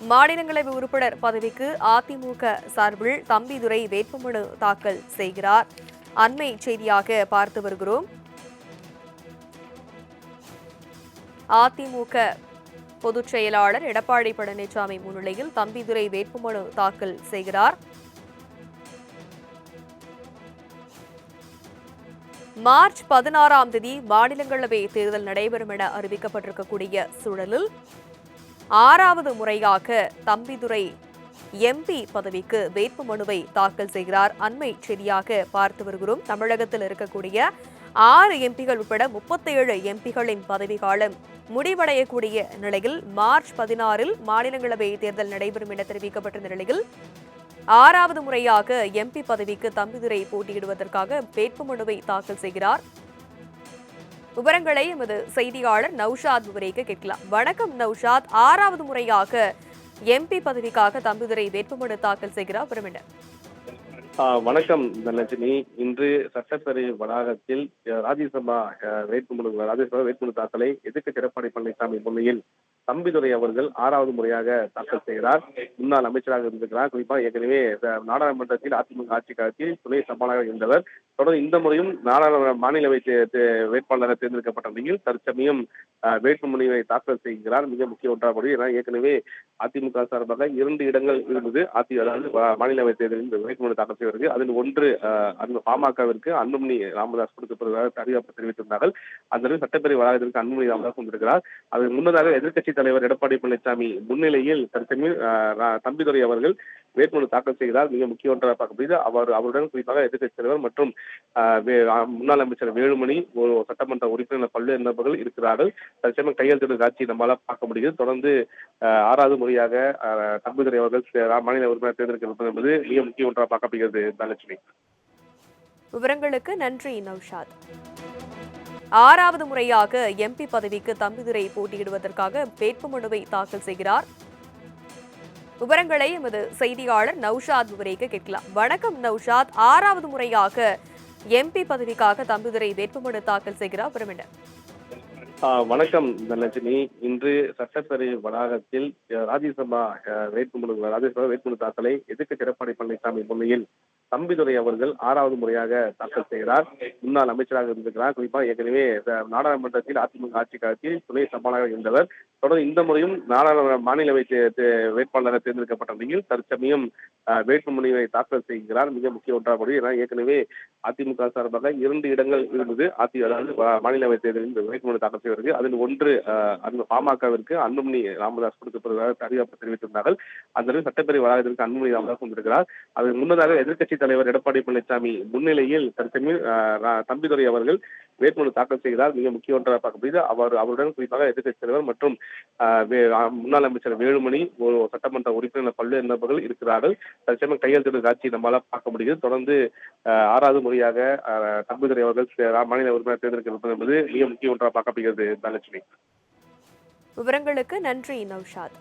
மாநிலங்களவை உறுப்பினர் பதவிக்கு அதிமுக சார்பில் தம்பிதுரை வேட்புமனு தாக்கல் செய்கிறார். அண்மை செய்தியாக பார்த்து வருகிறோம். அதிமுக பொதுச் செயலாளர் எடப்பாடி பழனிசாமி முன்னிலையில் தம்பிதுரை வேட்புமனு தாக்கல் செய்கிறார். மார்ச் 16ஆம் தேதி மாநிலங்களவை தேர்தல் நடைபெறும் என அறிவிக்கப்பட்டிருக்கக்கூடிய சூழலில் 6வது முறையாக தம்பிதுரை எம்பி பதவிக்கு வேட்புமனுவை தாக்கல் செய்கிறார். அண்மை செய்தியாக பார்த்து வருகிறோம். தமிழகத்தில் இருக்கக்கூடிய 6 எம்பிகள் உட்பட 37 எம்பிகளின் பதவிக்காலம் முடிவடையக்கூடிய நிலையில் மார்ச் 16இல் மாநிலங்களவை தேர்தல் நடைபெறும் என தெரிவிக்கப்பட்டிருந்த நிலையில் 6வது முறையாக எம்பி பதவிக்கு தம்பிதுரை போட்டியிடுவதற்காக வேட்புமனுவை தாக்கல் செய்கிறார். விவரங்களை எமது செய்தியாளர் நௌஷாத் விவரிக்க கேட்கலாம். வணக்கம் நௌஷாத், 6வது முறையாக எம்பி பதவிக்காக தம்பிதுரை வேட்புமனு தாக்கல் செய்கிறார். விவரம் வணக்கம் தனலட்சுமி. இன்று சட்டப்பேரவை வளாகத்தில் ராஜ்யசபா வேட்புமனு தாக்கலை எதிர்க்கட்சி எடப்பாடி பழனிசாமி முன்னிலையில் தம்பிதுரை அவர்கள் 6வது முறையாக தாக்கல் செய்கிறார். முன்னாள் அமைச்சராக இருந்திருக்கிறார். குறிப்பாக ஏற்கனவே நாடாளுமன்றத்தில் அதிமுக ஆட்சி காலத்தில் துணை சபாநாயகர் இருந்தவர். தொடர்ந்து இந்த முறையும் மாநிலவை வேட்பாளராக தேர்ந்தெடுக்கப்பட்ட நிலையில் தற்சமயம் வேட்புமனுவை தாக்கல் செய்கிறார். மிக முக்கிய ஒன்றாக ஏற்கனவே அதிமுக சார்பாக 2 இடங்கள் இருந்தது. அதாவது மாநிலவை தேர்தலில் வேட்புமனு தாக்கல் செய்வதற்கு அதில் ஒன்று பாமகவிற்கு அன்புமணி ராமதாஸ் கொடுக்கப்படுவதாக அறிவிப்பு தெரிவித்திருந்தார்கள். அந்த சட்டப்பேரவை வளாகத்திற்கு அன்புமணி ராமதாஸ் வந்திருக்கிறார். அதற்கு முன்னதாக எதிர்க்கட்சி தலைவர் எடப்பாடி பழனிசாமி முன்னிலையில் தற்சமயம் தம்பிதுரை அவர்கள் வேட்புமனு தாக்கல் செய்கிறார். மிக முக்கிய ஒன்றாக பார்க்கப்படுகிறது. அவருடன் குறிப்பாக எதிர்க்கட்சி தலைவர் மற்றும் முன்னாள் அமைச்சர் வேலுமணி, ஒரு சட்டமன்ற உறுப்பினர் பல்வேறு நபர்கள் இருக்கிறார்கள். தற்சமயம் கையெழுத்திடும் காட்சி நம்மளால பார்க்க முடிகிறது. தொடர்ந்து 6வது முறையாக தம்பிதுரை அவர்கள் மாநில உறுப்பினர் தேர்ந்தெடுக்கப்பட்டது என்பது மிக முக்கிய ஒன்றாக பார்க்கப்படுகிறது. தனலட்சுமி, விவரங்களுக்கு நன்றி நௌஷாத். 6வது முறையாக எம்பி பதவிக்கு தம்பிதுரை போட்டியிடுவதற்காக வேட்புமனுவை தாக்கல் செய்கிறார். விவரங்களை எமது செய்தியாளர் நௌஷாத் விவரிக்க கேட்கலாம். வணக்கம் நௌஷாத், 6வது முறையாக எம்பி பதவிக்காக தம்பிதுரை வேட்புமனு தாக்கல் செய்கிறார். விவரம் வணக்கம் தனலட்சுமி. இன்று சட்டப்பேரவை வளாகத்தில் ராஜ்யசபா வேட்புமனு தாக்கலை எதிர்க்கட்சி எடப்பாடி பழனிசாமி முன்னிலையில் தம்பிதுரை அவர்கள் 6வது முறையாக தாக்கல் செய்கிறார். முன்னாள் அமைச்சராக இருந்திருக்கிறார். குறிப்பாக ஏற்கனவே நாடாளுமன்றத்தில் அதிமுக ஆட்சி காலத்தில் துணை சபாநாயகர் இருந்தவர். தொடர்ந்து இந்த முறையும் மாநிலவை வேட்பாளராக தேர்ந்தெடுக்கப்பட்ட நிலையில் தற்சமயம் வேட்புமனுவை தாக்கல் செய்கிறார். மிக முக்கிய ஒன்றாக ஏற்கனவே அதிமுக சார்பாக 2 இடங்கள் இருந்தது. அதாவது மாநிலவை தேர்தலில் வேட்புமனு தாக்கல் செய்வதற்கு அதில் ஒன்று பாமகவிற்கு அன்புமணி ராமதாஸ் கொடுக்கப்படுவதாக அறிவிப்பு தெரிவித்திருந்தார்கள். அந்த சட்டப்பேரவை வளாகத்திற்கு அன்புமணி ராமதாஸ் வந்திருக்கிறார். அதற்கு முன்னதாக எதிர்க்கட்சி தலைவர் எடப்பாடி பழனிசாமி முன்னிலையில் தற்சமயம் தம்பிதுரை அவர்கள் வேட்புமனு தாக்கல் செய்கிறார். மிக முக்கிய ஒன்றாக பார்க்கப்படுகிறது. அவருடன் குறிப்பாக எதிர்க்கட்சி தலைவர் மற்றும் முன்னாள் அமைச்சர் வேலுமணி, ஒரு சட்டமன்ற உறுப்பினர் பல்வேறு நபர்கள் இருக்கிறார்கள். தற்சமயம் கையெழுத்திடும் காட்சி நம்மளால பார்க்க முடிகிறது. தொடர்ந்து 6வது முறையாக தம்பிதுரை அவர்கள் மாநில உறுப்பினர் தேர்ந்தெடுக்கப்பட்டது என்பது மிக முக்கிய ஒன்றாக பார்க்கப்படுகிறது. தனலட்சுமி, விவரங்களுக்கு நன்றி நௌஷாத்.